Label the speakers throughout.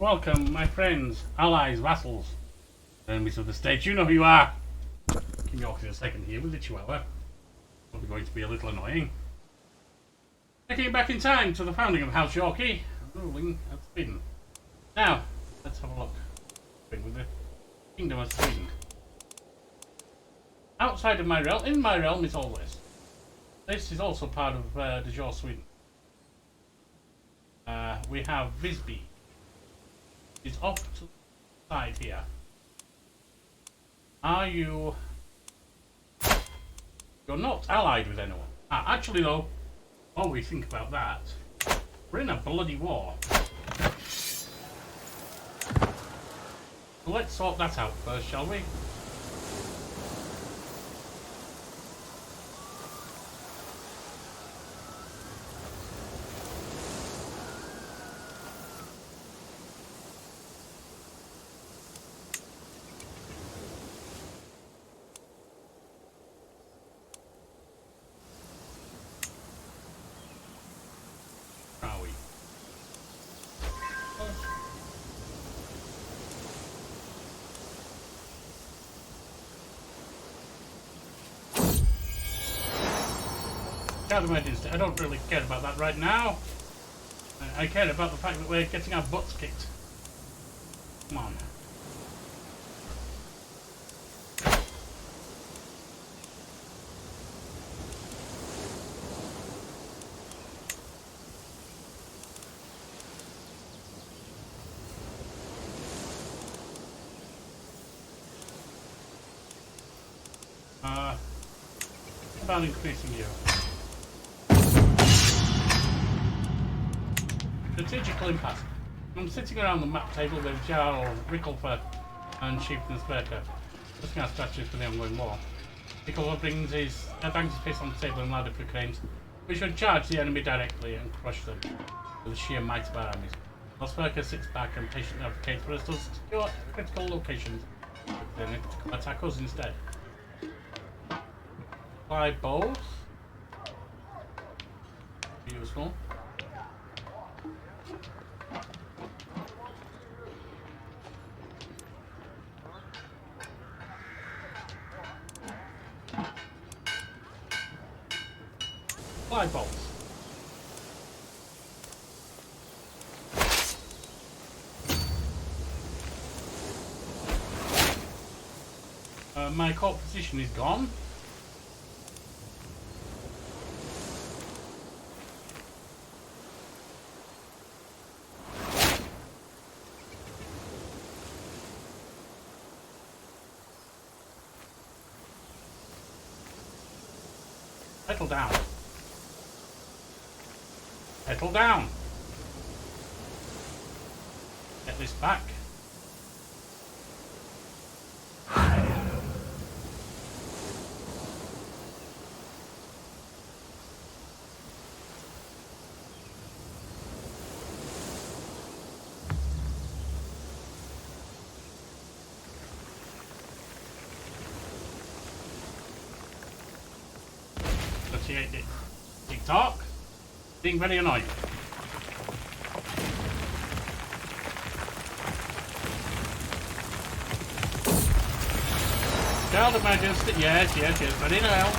Speaker 1: Welcome, my friends, allies, vassals, enemies of the state. You know who you are. King Yorkie II here with the Chihuahua. Probably going to be a little annoying. Taking back in time to the founding of House Yorkie, ruling of Sweden. Now, let's have a look. With the Kingdom of Sweden. Outside of my realm, in my realm is all this. This is also part of the Jaw Sweden. We have Visby. It's off to the side here. Are you... You're not allied with anyone. Actually though, while we think about that, we're in a bloody war. So let's sort that out first, shall we? I don't really care about that right now. I care about the fact that we're getting our butts kicked. Come on. About increasing you. Strategical impasse. I'm sitting around the map table with Jarl, Rickelfer, and Chieftain Sperker, discussing our strategies for the ongoing war. Rickelfer bangs his fist on the table and loudly proclaims, "We should charge the enemy directly and crush them with the sheer might of our armies." While Sperker sits back and patiently advocates for us to secure critical locations, then attack us instead. Apply both. Useful. Apply bolts. My court position is gone. Settle down. Settle down. Get this back. TikTok. Being very annoying. Child of Majesty, yes, very well.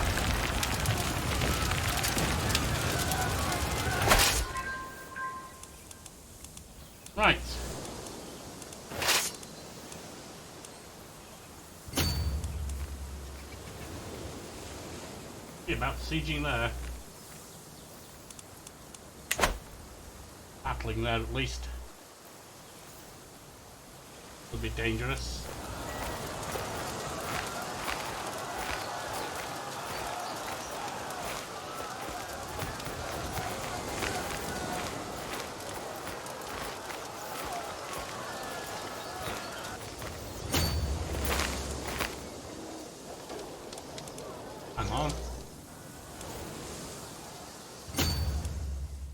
Speaker 1: Right. About sieging there. Battling there at least. Would be dangerous. Hang on.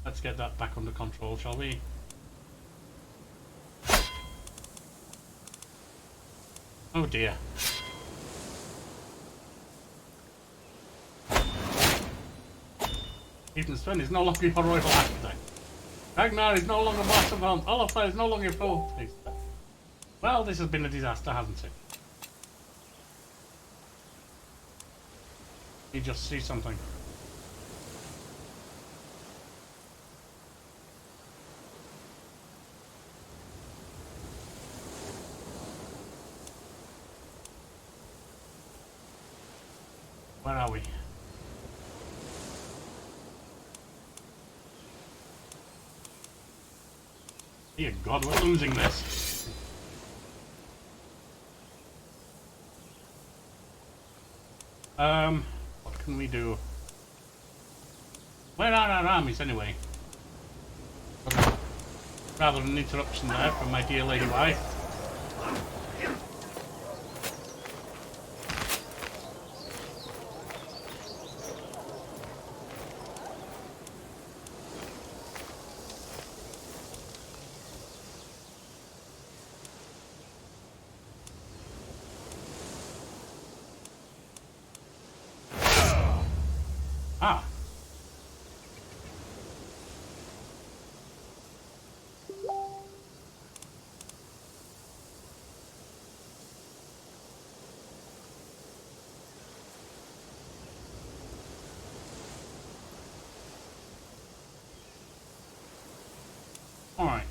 Speaker 1: Let's get that back under control, shall we? Oh dear. Even Sven is no longer your royal architect. Ragnar is no longer master of home. Olafur is no longer full. Well, this has been a disaster, hasn't it? You just see something. Where are we? Dear God, we're losing this. What can we do? Where are our armies anyway? Okay. Rather than an interruption there from my dear lady wife. Ah. All right.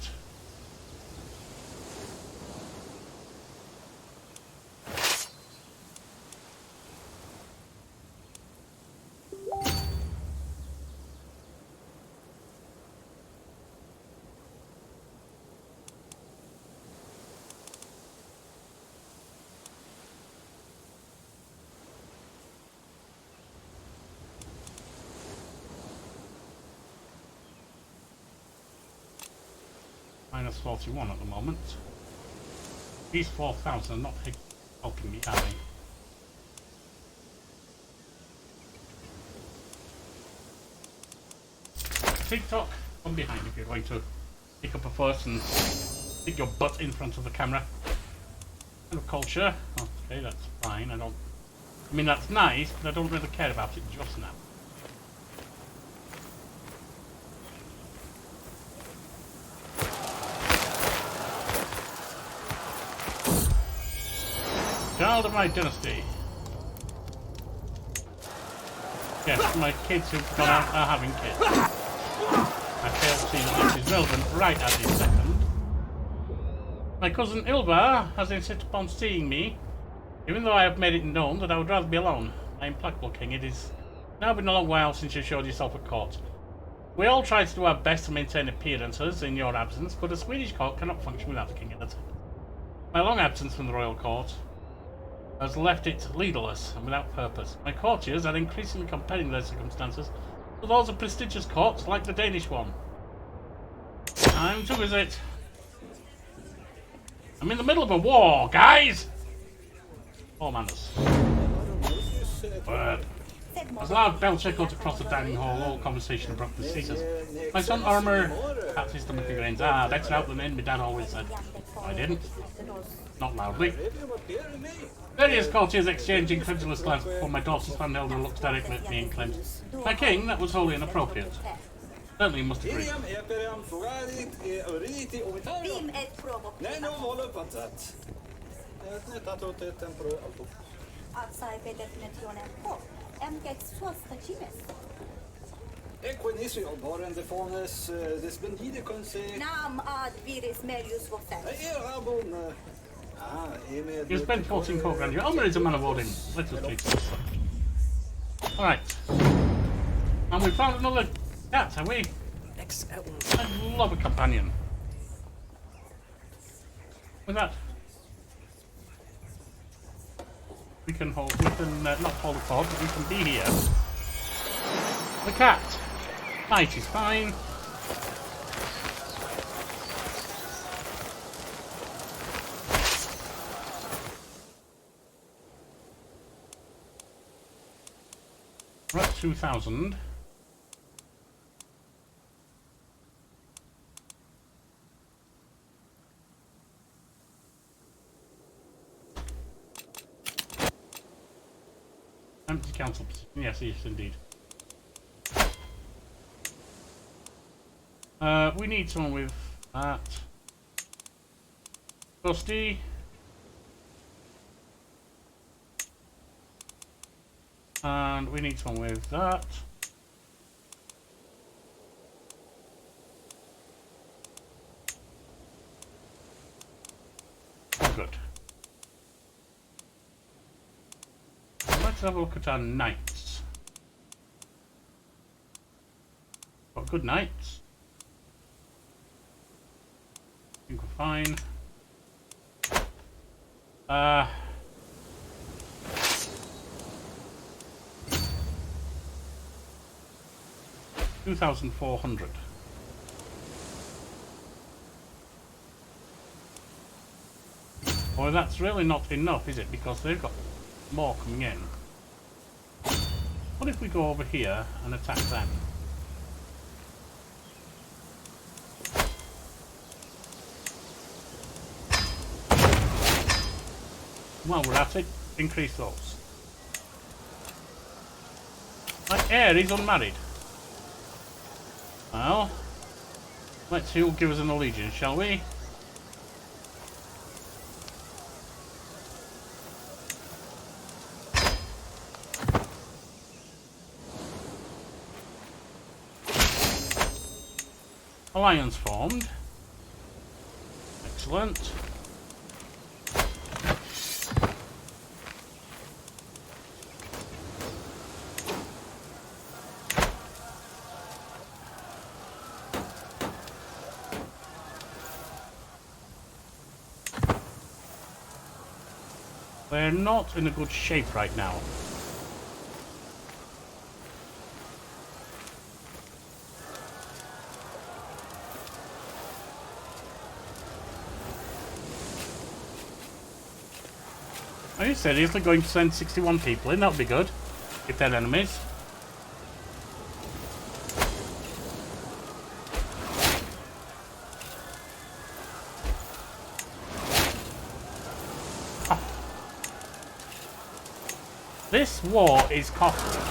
Speaker 1: Minus 41 at the moment. These 4,000 are not helping me, are they? TikTok, come behind if you're going to pick up a fuss and stick your butt in front of the camera. Kind of culture. Okay, that's fine. I mean, that's nice, but I don't really care about it just now. Child of my dynasty. Yes, my kids who've gone out are having kids. I fail to see that this is relevant right at this second. My cousin Ilva has insisted upon seeing me, even though I have made it known that I would rather be alone. My implacable king, it is now been a long while since you showed yourself at court. We all try to do our best to maintain appearances in your absence, but a Swedish court cannot function without a king in it. My long absence from the royal court has left it leaderless and without purpose. My courtiers are increasingly comparing their circumstances to those of prestigious courts like the Danish one. Time to visit. I'm in the middle of a war, guys! All manners. Word. As loud bell echoed across the dining hall, all conversation abruptly ceases. My son Armour pats his stomach and grins. Ah, better out than in, my dad always said. I didn't. Not loudly. Various courtiers exchange incredulous glances before my daughter's handheld looks directly at me and claims, "My king, that was wholly inappropriate." Certainly must agree. You spent 14 court grand. Your Elmer is a man of Odin. Let us treat him. Alright. And we found another cat, have we? I love a companion. With that, we can not hold a cord, but we can be here. The cat. Might is fine. We're at 2,000. Empty council position. Yes, yes, indeed. We need someone with that. Rusty. And we need someone with that. Oh, good. Let's have a look at our knights. Got good knights. I think we're fine. 2,400. Well, that's really not enough, is it? Because they've got more coming in. What if we go over here and attack them? While we're at it, increase those. My heir is unmarried. Well, let's see who'll give us an allegiance, shall we? Alliance formed. Excellent. They're not in a good shape right now. Are you seriously going to send 61 people in? That would be good, if they're enemies. Ah. This war is costly.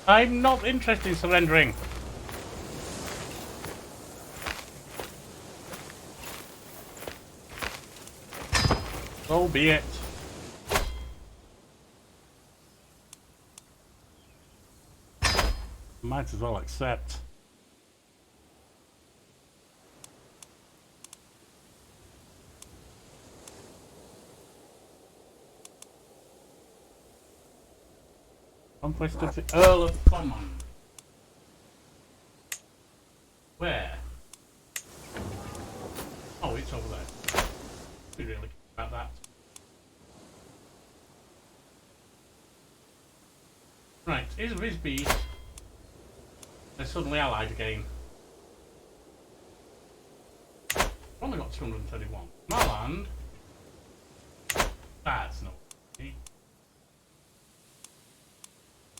Speaker 1: I'm not interested in surrendering. So be it. Might as well accept. Conquest of the Earl of Thomond. Where? Oh, it's over there. We really care about that. Right, is Risby they're suddenly allied again? We've only got 231. My land. That's not.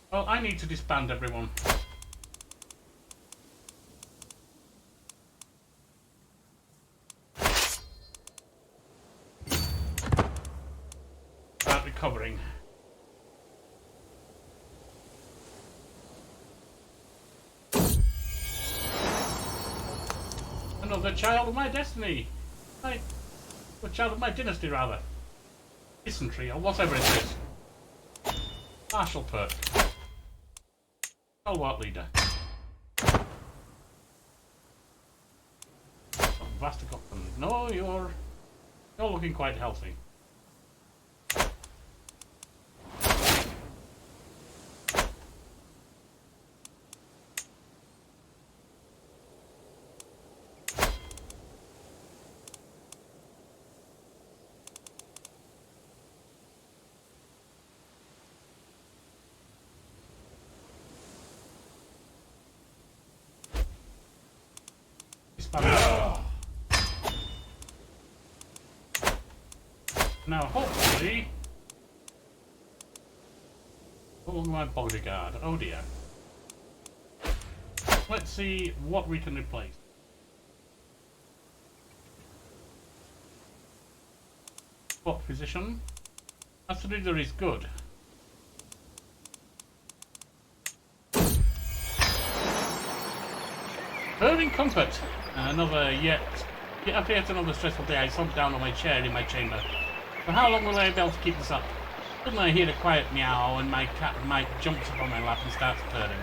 Speaker 1: Well, I need to disband everyone. Start recovering. Another child of my destiny. A child of my dynasty, rather. Dysentery, or whatever it is. Martial perk. Stalwart leader. Vasticopton. No, you're looking quite healthy. Now, hopefully, oh, my bodyguard. Oh dear. Let's see what we can replace. Court physician. Astrologer is good. Burning comfort. Another after yet another stressful day, I slumped down on my chair in my chamber. For how long will I be able to keep this up? Suddenly I hear a quiet meow and my cat Mike jumps up on my lap and starts purring.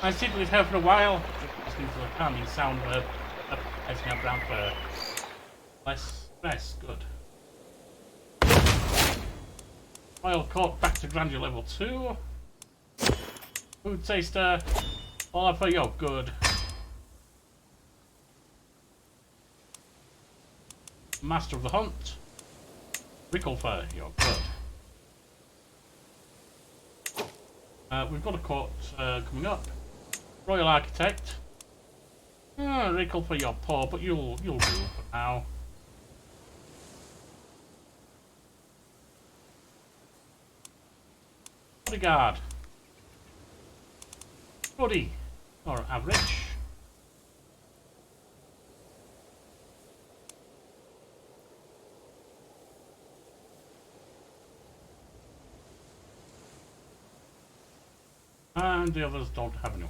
Speaker 1: I sit with her for a while, listening to the calming sound of her petting her brown fur. Less stress, good. Royal Court back to grandeur level 2. Food taster. All for your good. Master of the Hunt. Ricklefur, you're good. We've got a court coming up. Royal Architect. Ricklefur, you're poor, but you'll do for now. Bodyguard. Buddy. Or average. And the others don't have any.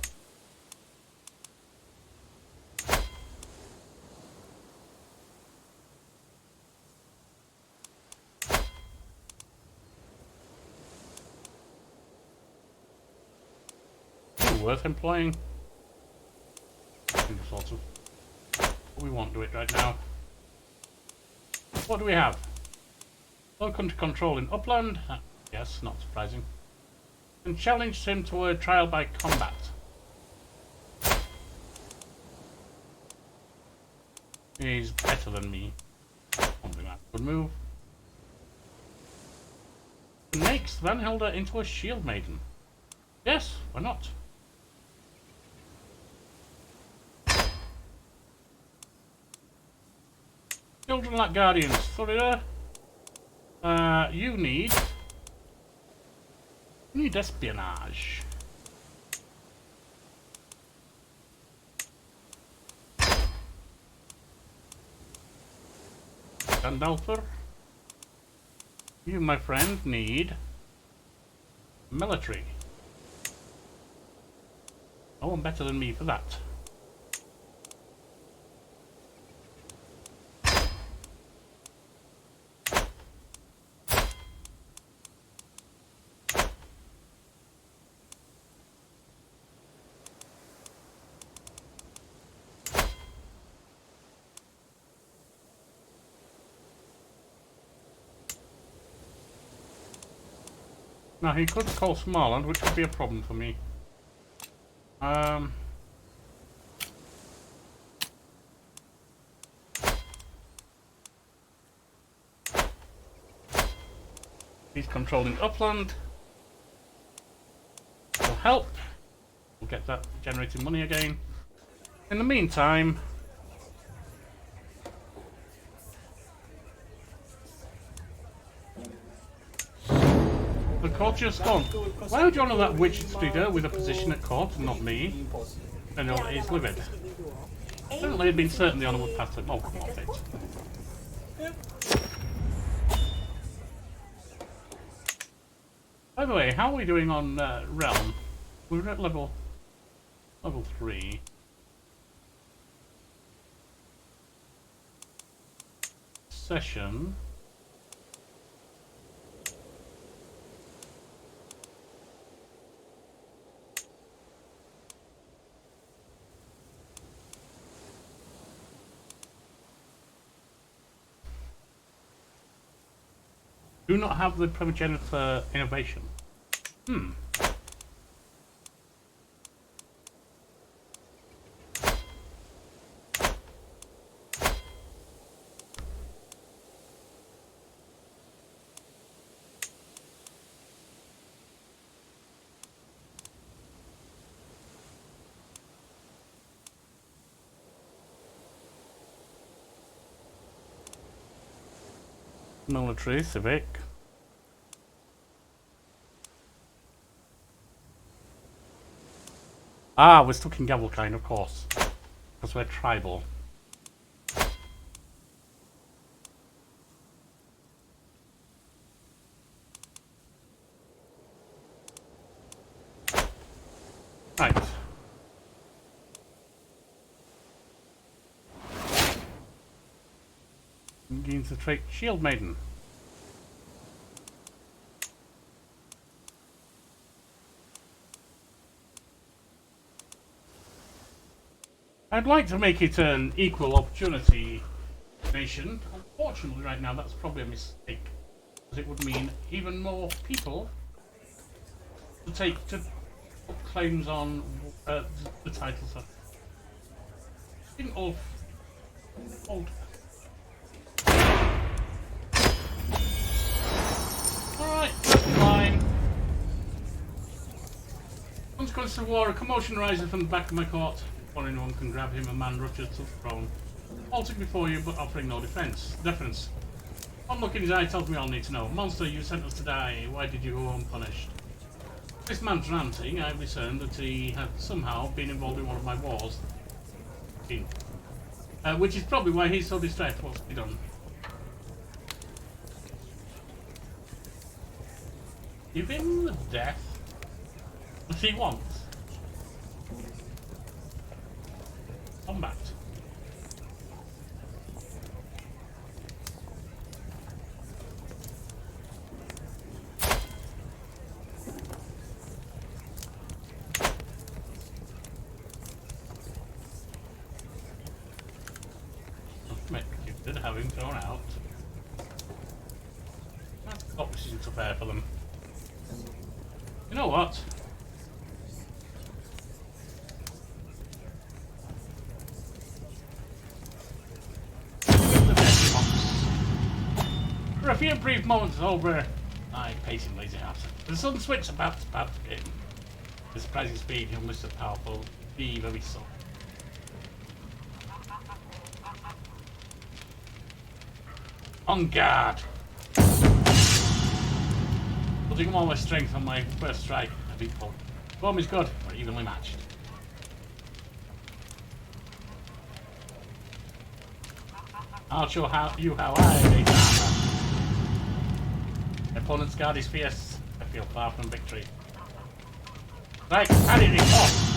Speaker 1: Worth employing. Sort of. But we won't do it right now. What do we have? Low country control in upland. Yes, not surprising. And challenged him to a trial by combat. He's better than me. Something like that. Good move. Makes Van Helder into a shield maiden. Yes, why not? Children like guardians. Sorry, you need espionage. Gandalfer. You, my friend, need military. No one better than me for that. Now he could call Smarland, which would be a problem for me. He's controlling upland. Will help. We'll get that generating money again. In the meantime, the court just gone. Why would you honour that witch figure with a position at court and not me? And he's livid. Certainly had been certain the honour would pass him. Oh, come off it. By the way, how are we doing on realm? We're at level 3. Session. Do not have the primogenitor innovation. Military, civic. Ah, we're stuck in Gavelkind, of course. Because we're tribal. Right. Gains the trait Shield Maiden. I'd like to make it an equal opportunity nation. Unfortunately, right now, that's probably a mistake. Because it would mean even more people to put claims on the titles. I think old. Alright, first in line. Consequence of war, a commotion rises from the back of my court. Before anyone can grab him, a man rushes to the throne, halting before you but offering no defense. One look in his eye tells me all I need to know. Monster, you sent us to die. Why did you go unpunished? This man's ranting. I've discerned that he had somehow been involved in one of my wars. Which is probably why he's so distressed. What's he done? Give him the death that he wants. Combat. Did have him thrown out. That's obviously isn't so fair for them. You know what? For a few brief moments over, I pacing lazy house. The sudden switch about to begin. With surprising speed, he'll miss the powerful, be very soft. On guard! Putting all my strength on my first strike, a big pull. Form is good, we're evenly matched. I'll show you how I make armor. My opponent's guard is fierce. I feel far from victory. Right, carry it off!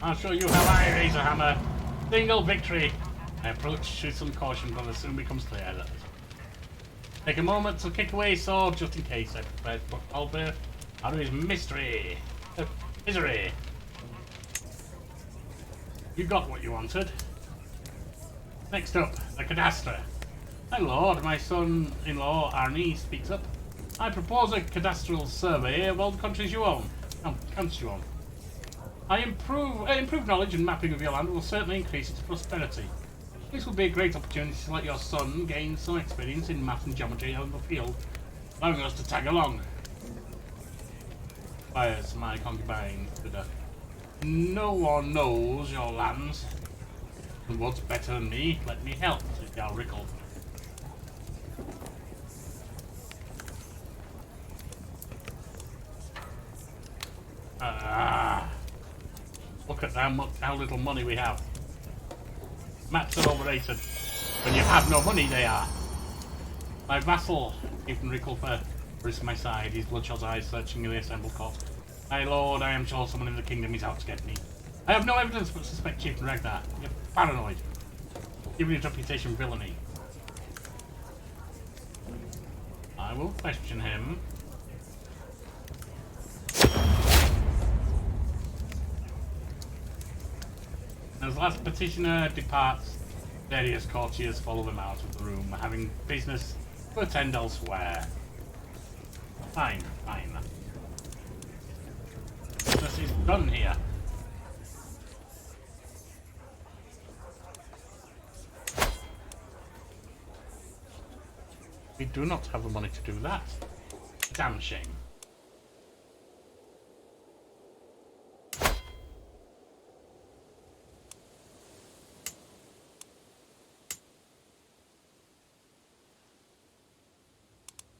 Speaker 1: I'll show you how I raise a hammer. Single victory. I approach with some caution, but it soon becomes clear that. Take a moment to kick away sword just in case. I prepare to put Albert out of his misery. You got what you wanted. Next up, the cadastre. My lord, my son-in-law Arnie speaks up. I propose a cadastral survey of all the countries you own. Counts you own. Improved knowledge and mapping of your land will certainly increase its prosperity. This will be a great opportunity to let your son gain some experience in math and geometry on the field, allowing us to tag along. Fires my concubine to death. No one knows your lands. And what's better than me? Let me help, said Rickle. Look at how little money we have. Maps are overrated. When you have no money, they are. My vassal, Chieftain Rickleford, is at my side, his bloodshot eyes searching the assembled court. My lord, I am sure someone in the kingdom is out to get me. I have no evidence but suspect Chieftain Ragnar. You're paranoid. Giving his reputation villainy. I will question him. As the last petitioner departs, various courtiers follow them out of the room, having business to attend elsewhere. Fine. Business is done here. We do not have the money to do that. Damn shame.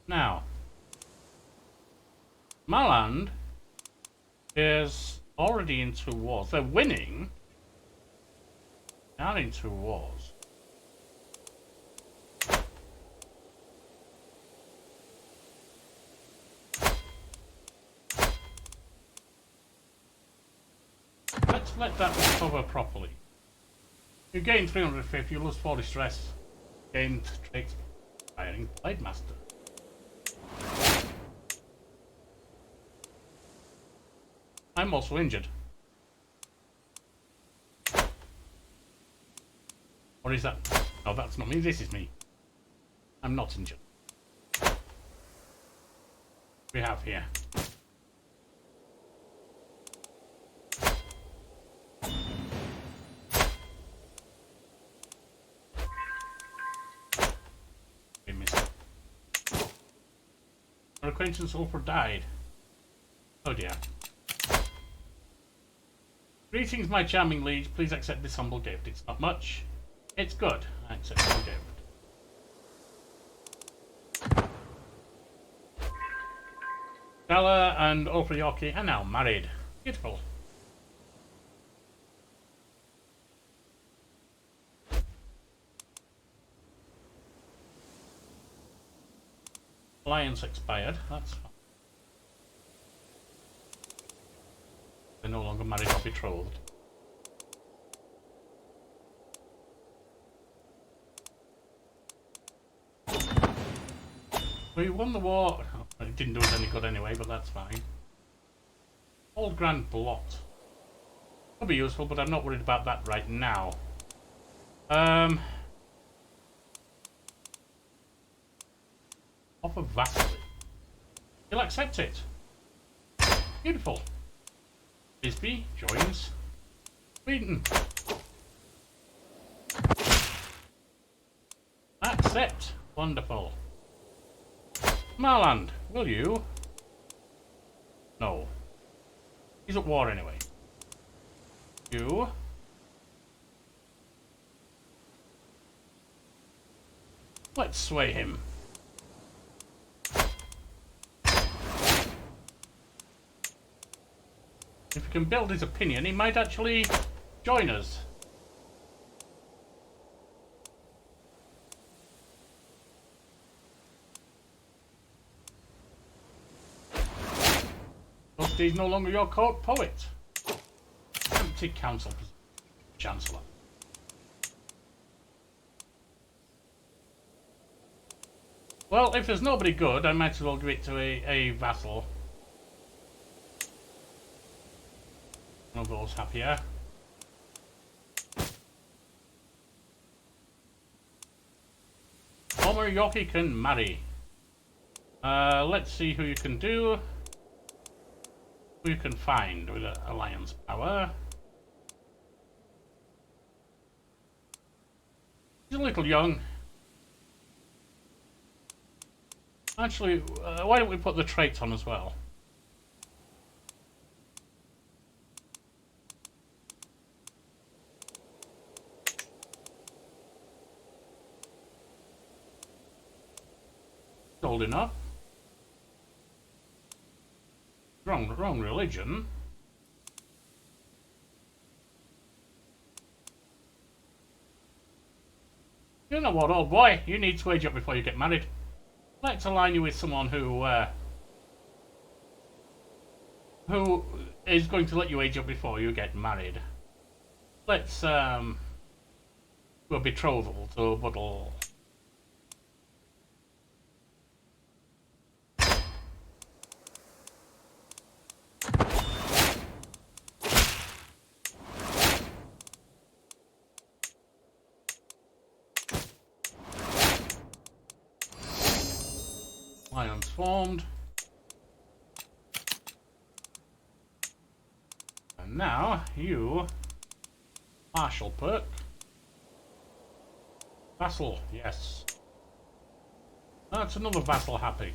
Speaker 1: Now, my land is already into wars. They're winning. They are into wars. let's let that recover properly. You gain 350, you lose 40 stress. Gain traits firing Blade Master. I'm also injured. Or is that? No, that's not me, this is me. I'm not injured. We have here. We missed it. Our acquaintance Oprah died. Oh dear. Greetings, my charming liege. Please accept this humble gift. It's not much. It's good. I accept the gift. Stella and Oprah Yorkie are now married. Beautiful. Alliance expired. That's fine. They're no longer married or betrothed. We won the war. It didn't do us any good anyway, but that's fine. Old Grand Blot. Could be useful, but I'm not worried about that right now. Offer vassally. He'll accept it. Beautiful. Bisbee joins Sweden. Accept. Wonderful. Marland, will you? No. He's at war anyway. You. Let's sway him. If we can build his opinion, he might actually join us. He's no longer your court poet. Empty council chancellor. Well, if there's nobody good, I might as well give it to a vassal. One of those happier. Former Yorkie can marry. Let's see who you can do. Who you can find with alliance power. He's a little young. Actually, why don't we put the traits on as well? Old enough. Wrong religion. You know what, old boy? You need to age up before you get married. Let's align you with someone who is going to let you age up before you get married. Let's do a betrothal to Buddle. Alliance formed. And now you martial perk. Vassal, yes. That's another vassal happy.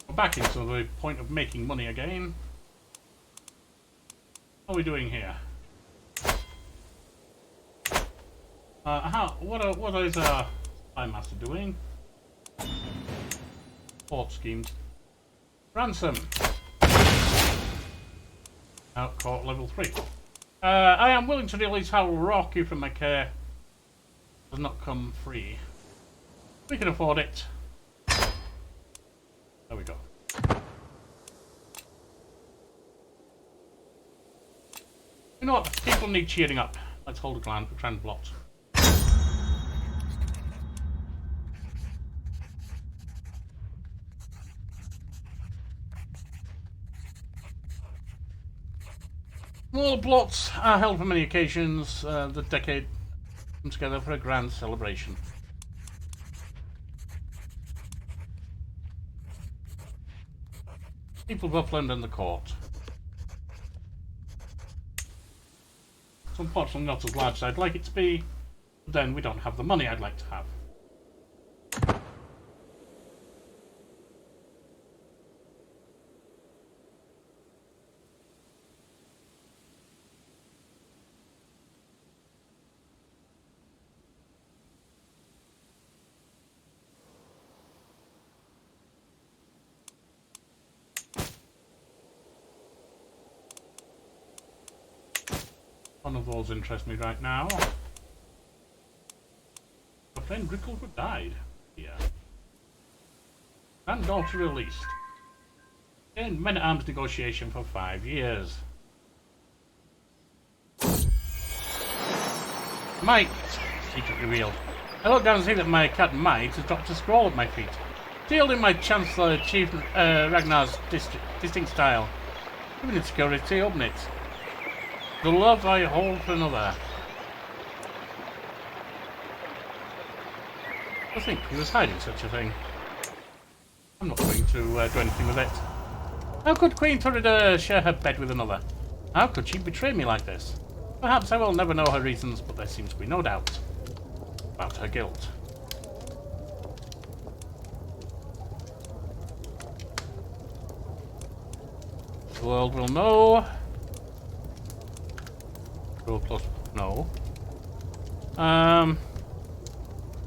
Speaker 1: We're back into the point of making money again. What are we doing here? What is our spy master doing? Port schemes. Ransom. Out court level 3. I am willing to release Harold Rocky from my care. Does not come free. We can afford it. There we go. You know what? People need cheering up. Let's hold a clan for Trend Blot. All blots are held for many occasions. The decade comes together for a grand celebration. People of Upland and the court. It's unfortunately not as large as I'd like it to be, but then we don't have the money I'd like to have. None of those interest me right now. My friend Rickleford died. Yeah. Granddaughter released. In men-at-arms negotiation for 5 years. Mike! Secret revealed. I look down and see that my cat Mike has dropped a scroll at my feet. Sealed in my Chancellor Chief Ragnar's distinct style. Given it security, open it. The love I hold for another. I think he was hiding such a thing. I'm not going to do anything with it. How could Queen Turida share her bed with another? How could she betray me like this? Perhaps I will never know her reasons, but there seems to be no doubt about her guilt. The world will know. Real close. No.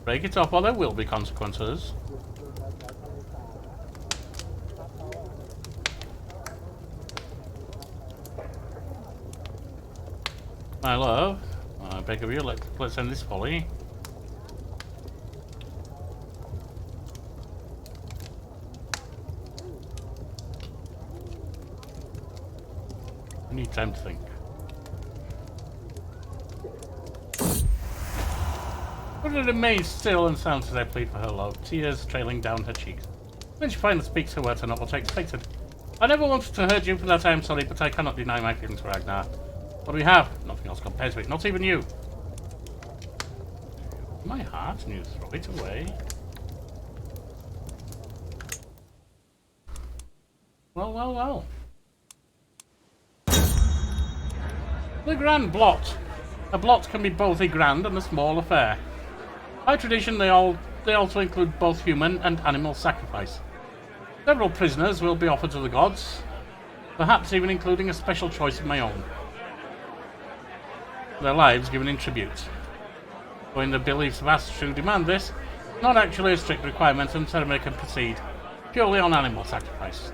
Speaker 1: Break it up or there will be consequences. My love, I beg of you, let's end this folly. I need time to think. But it remains still and sounds as I plead for her love, tears trailing down her cheeks. When she finally speaks, her words are not what I expected. I never wanted to hurt you, for that I am sorry, but I cannot deny my feelings for Ragnar. What do we have? Nothing else compares to it, not even you. My heart, and you throw it away. Well, well, well. The Grand Blot. A blot can be both a grand and a small affair. By tradition, they also include both human and animal sacrifice. Several prisoners will be offered to the gods, perhaps even including a special choice of my own. Their lives given in tribute. Though in the beliefs of us who demand this, not actually a strict requirement, and ceremony can proceed purely on animal sacrifice.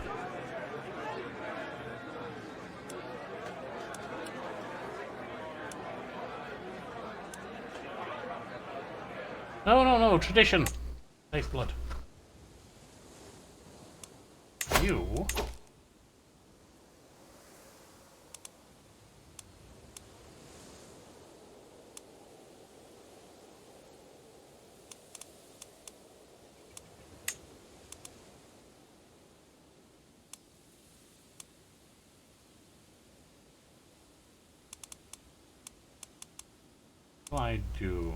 Speaker 1: No, tradition. Safe blood. You... I do.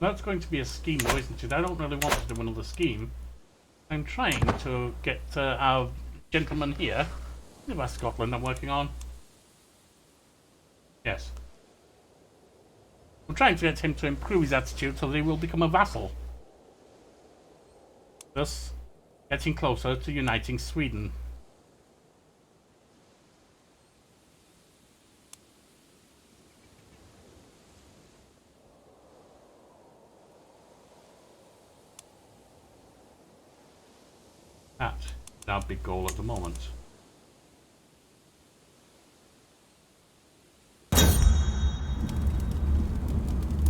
Speaker 1: That's going to be a scheme though, isn't it? I don't really want to do another scheme. I'm trying to get our gentleman here, in West Scotland I'm working on. Yes. I'm trying to get him to improve his attitude so that he will become a vassal. Thus, getting closer to uniting Sweden. That's our big goal at the moment.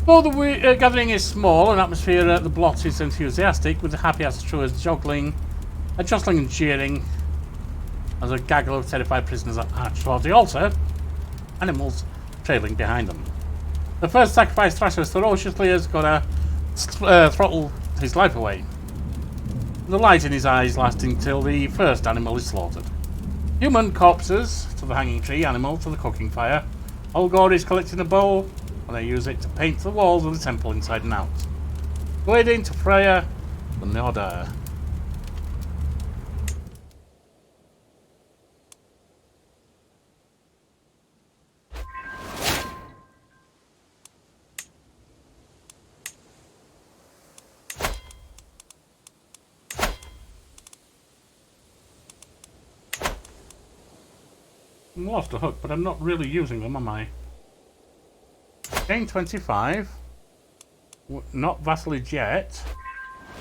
Speaker 1: Though the gathering is small and atmosphere at the blot is enthusiastic, with the happy astrolers jostling and cheering as a gaggle of terrified prisoners march towards the altar, animals trailing behind them. The first sacrifice thrashes ferociously as gonna throttle his life away. The light in his eyes lasting till the first animal is slaughtered. Human corpses to the hanging tree, animal to the cooking fire. All gore is collected in a bowl, and they use it to paint the walls of the temple inside and out. Waiting to Freya, the order. I'm lost a hook, but I'm not really using them, am I? Gain 25. Not vassalage yet.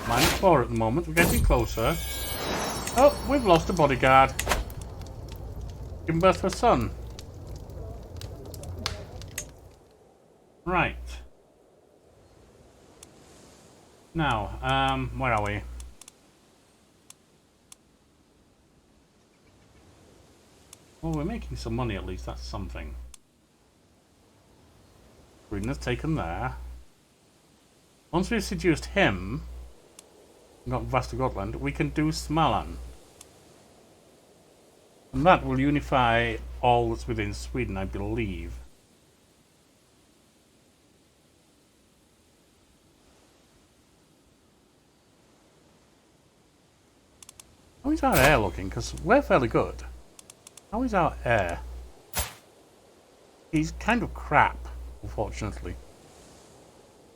Speaker 1: -4 at the moment. We're getting closer. Oh, we've lost a bodyguard. Giving birth to a son. Right. Now, where are we? Well, we're making some money at least. That's something. Greener's taken there. Once we've seduced him, got Vastagotland, we can do Smalan. And that will unify all that's within Sweden, I believe. How is our air looking? Because we're fairly good. How is our air? He's kind of crap, unfortunately.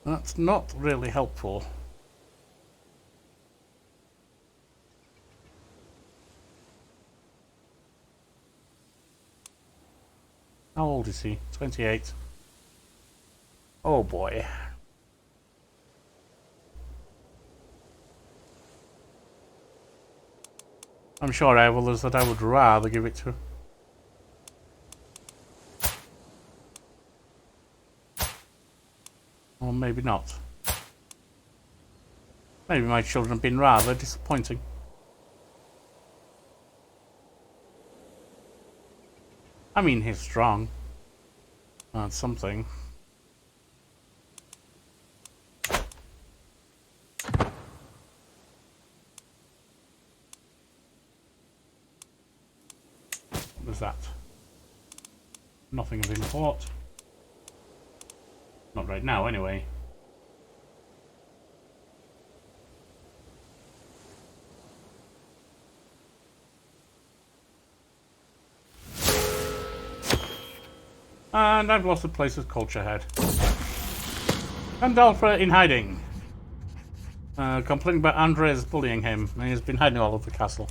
Speaker 1: That's not really helpful. How old is he? 28. Oh boy. I'm sure I have others that I would rather give it to. Or maybe not. Maybe my children have been rather disappointing. I mean, he's strong. That's something. What was that? Nothing of import. Not right now, anyway. And I've lost the place's culture head. Gandalf in hiding. Complaining about Andres bullying him. He's been hiding all over the castle.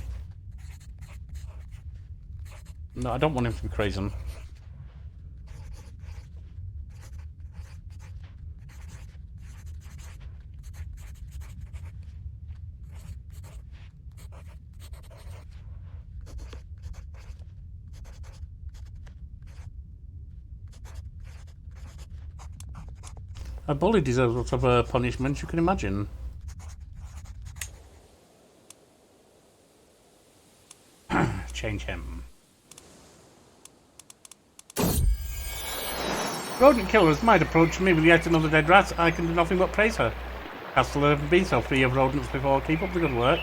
Speaker 1: No, I don't want him to be crazy. A bully deserves whatever punishment you can imagine. Change him. Rodent killers might approach me with yet another dead rat. I can do nothing but praise her. Castle has never been so free of rodents before. Keep up the good work.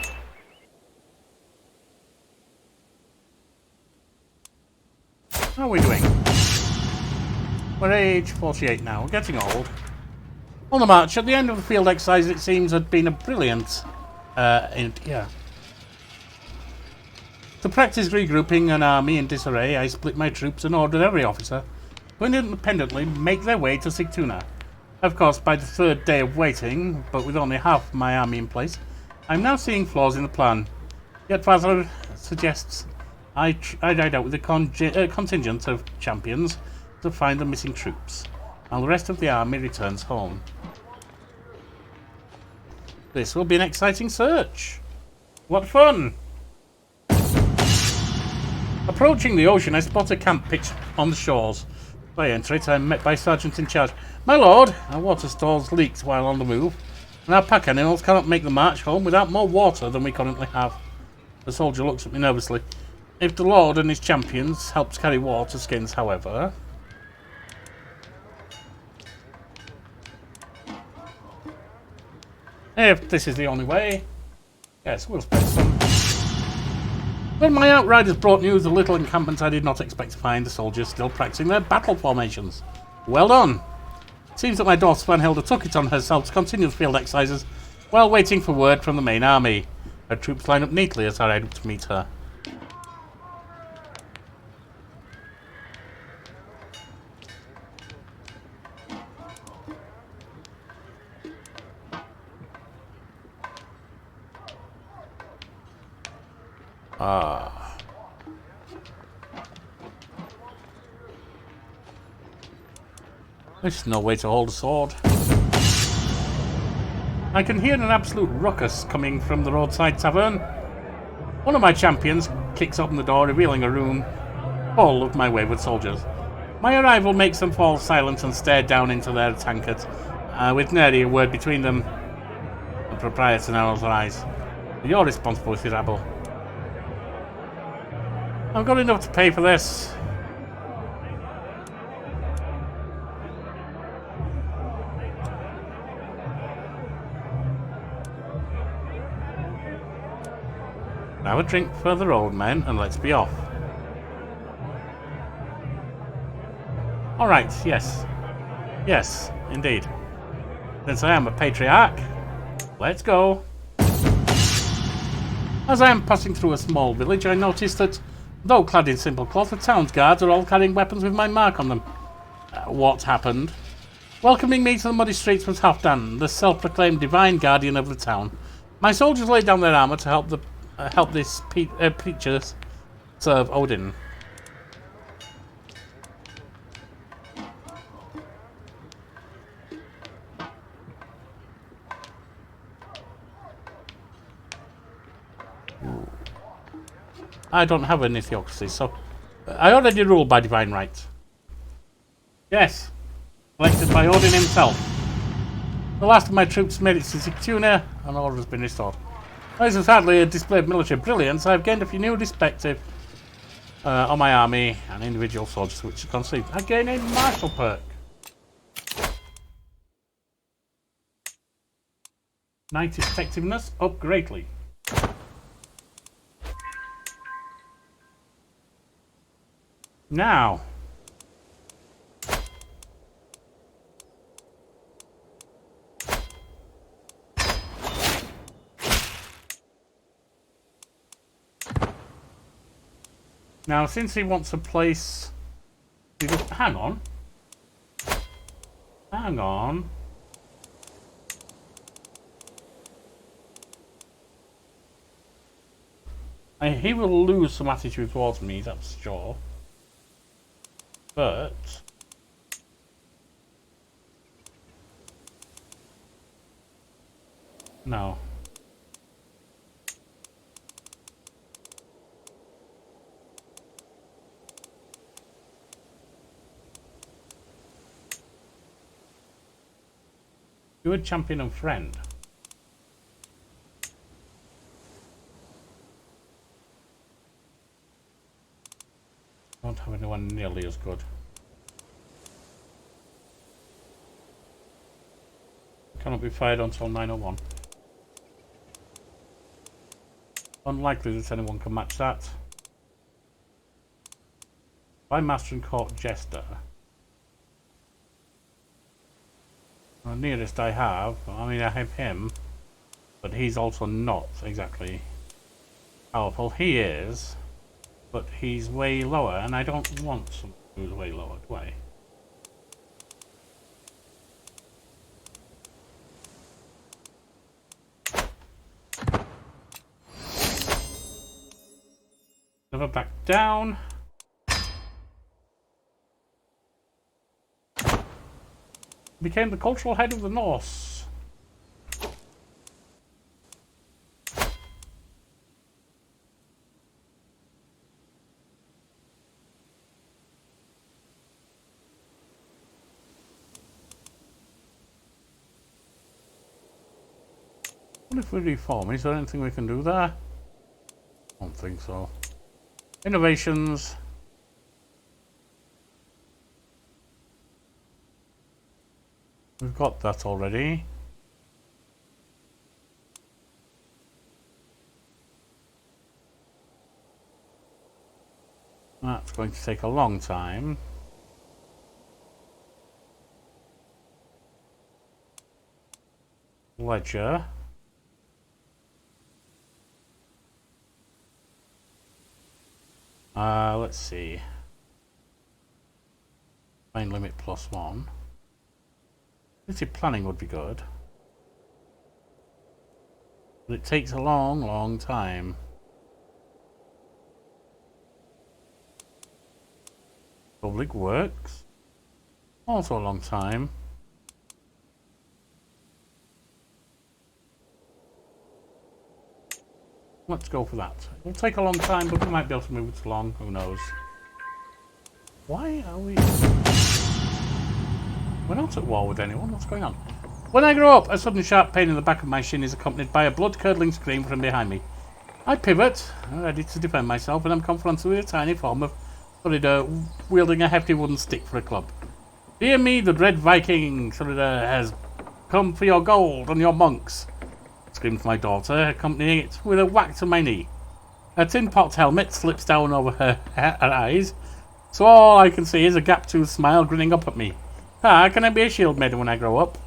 Speaker 1: How are we doing? We're age 48 now. We're getting old. On the march, at the end of the field exercise, it seems had been a brilliant... To practice regrouping an army in disarray, I split my troops and ordered every officer to independently make their way to Sigtuna. Of course, by the third day of waiting, but with only half my army in place, I'm now seeing flaws in the plan. Yet Father suggests I ride out with a contingent of champions to find the missing troops, while the rest of the army returns home. This will be an exciting search. What fun! Approaching the ocean, I spot a camp pitched on the shores. As I enter it, I am met by Sergeant in charge. My lord, our water stores leaked while on the move, and our pack animals cannot make the march home without more water than we currently have. The soldier looks at me nervously. If the lord and his champions helped carry water skins, however... If this is the only way, yes, we'll spend some. When my outriders brought news of little encampment, I did not expect to find the soldiers still practicing their battle formations. Well done! It seems that my daughter Svanhilda took it on herself to continue the field exercises while waiting for word from the main army. Her troops line up neatly as I ride up to meet her. There's no way to hold a sword. I can hear an absolute ruckus coming from the roadside tavern. One of my champions kicks open the door, revealing a room full of my wayward soldiers. My arrival makes them fall silent and stare down into their tankard, with nary a word between them. The proprietor narrows her eyes. You're responsible with your rabble. I've got enough to pay for this. Have a drink for the road, men, and let's be off. Alright, yes. Yes, indeed. Since I am a patriarch, let's go. As I am passing through a small village, I notice that, though clad in simple cloth, the town's guards are all carrying weapons with my mark on them. What happened? Welcoming me to the muddy streets was Halfdan, the self-proclaimed divine guardian of the town. My soldiers laid down their armour to help this preacher serve Odin. I don't have any theocracy, so I already rule by divine right. Yes, elected by Odin himself. The last of my troops made it to Sigtuna, and order has been restored. This is hardly a display of military brilliance. I've gained a few new perspective on my army and individual soldiers which are conceived. I gain a martial perk. Knight effectiveness up greatly. Now, since he wants a place, hang on. He will lose some attitude towards me, that's sure. But no. Good champion and friend. Don't have anyone nearly as good. Cannot be fired until 9:01. Unlikely that anyone can match that. By Master and Court Jester. The nearest I have, I have him, but he's also not exactly powerful. He is, but he's way lower, and I don't want someone who's way lower, do I? Never back down. Became the cultural head of the Norse. What if we reform? Is there anything we can do there? I don't think so. Innovations. We've got that already. That's going to take a long time. Ledger. Let's see. Main limit +1. City planning would be good. But it takes a long time. Public works. Also a long time. Let's go for that. It'll take a long time, but we might be able to move it along. Who knows? Why are we... We're not at war with anyone. What's going on? When I grow up, a sudden sharp pain in the back of my shin is accompanied by a blood-curdling scream from behind me. I pivot, ready to defend myself, and I'm confronted with a tiny form of Crusader wielding a hefty wooden stick for a club. Dear me, the dread Viking Crusader has come for your gold and your monks, screamed my daughter, accompanying it with a whack to my knee. Her tin pot helmet slips down over her eyes, so all I can see is a gap-toothed smile grinning up at me. Ah, can I be a shield maiden when I grow up?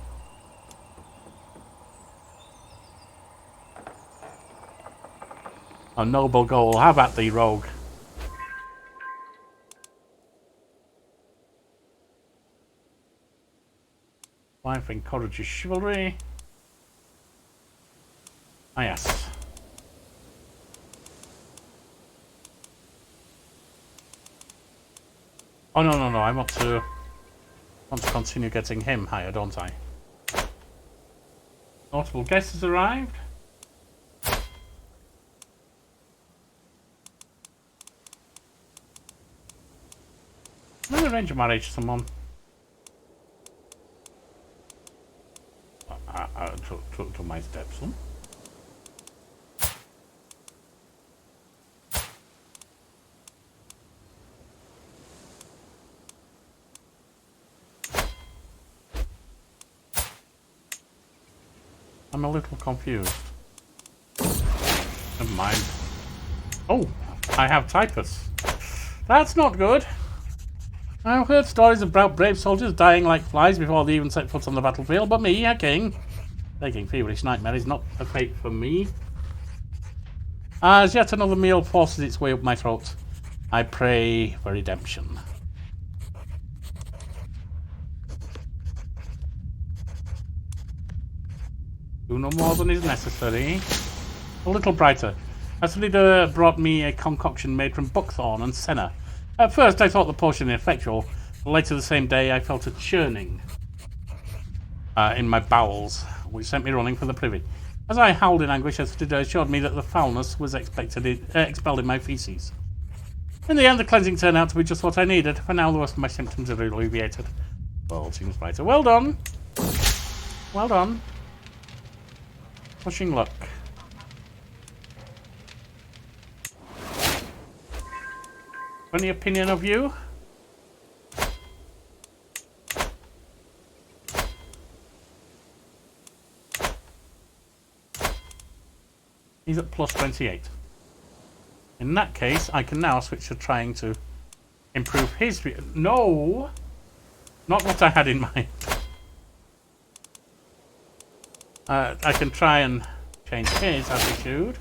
Speaker 1: A noble goal. Have at thee, rogue. Life encourages chivalry. Ah, yes. Oh, no. I want to continue getting him higher, don't I? Notable guest has arrived. I'm going to arrange a marriage to someone. To my stepson. I'm a little confused. Never mind. Oh, I have typus. That's not good. I've heard stories about brave soldiers dying like flies before they even set foot on the battlefield, but me, a king, taking feverish nightmare is not a fate for me. As yet another meal forces its way up my throat, I pray for redemption. Do no more than is necessary. A little brighter. As leader brought me a concoction made from buckthorn and senna. At first I thought the potion ineffectual, but later the same day I felt a churning in my bowels, which sent me running for the privy. As I howled in anguish, Esther assured me that the foulness was expelled in my feces. In the end, the cleansing turned out to be just what I needed. For now, the rest of my symptoms are alleviated. Well, it seems brighter. Well done. Well done. Pushing luck. Any opinion of you? He's at +28. In that case, I can now switch to trying to improve his... No! Not what I had in mind. I can try and change his attitude.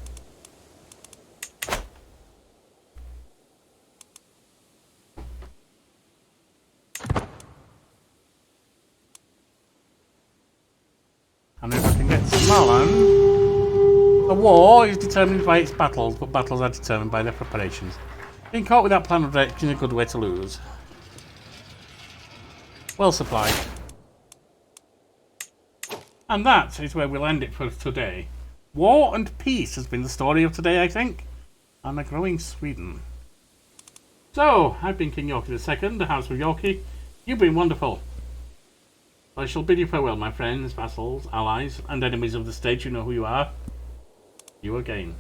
Speaker 1: And if I can get Smalan, the war is determined by its battles, but battles are determined by their preparations. Being caught without plan of direction is a good way to lose. Well supplied. And that is where we'll end it for today. War and peace has been the story of today, I think. And a growing Sweden. So, I've been King Yorkie II, the House of Yorkie. You've been wonderful. I shall bid you farewell, my friends, vassals, allies, and enemies of the state. You know who you are. You again.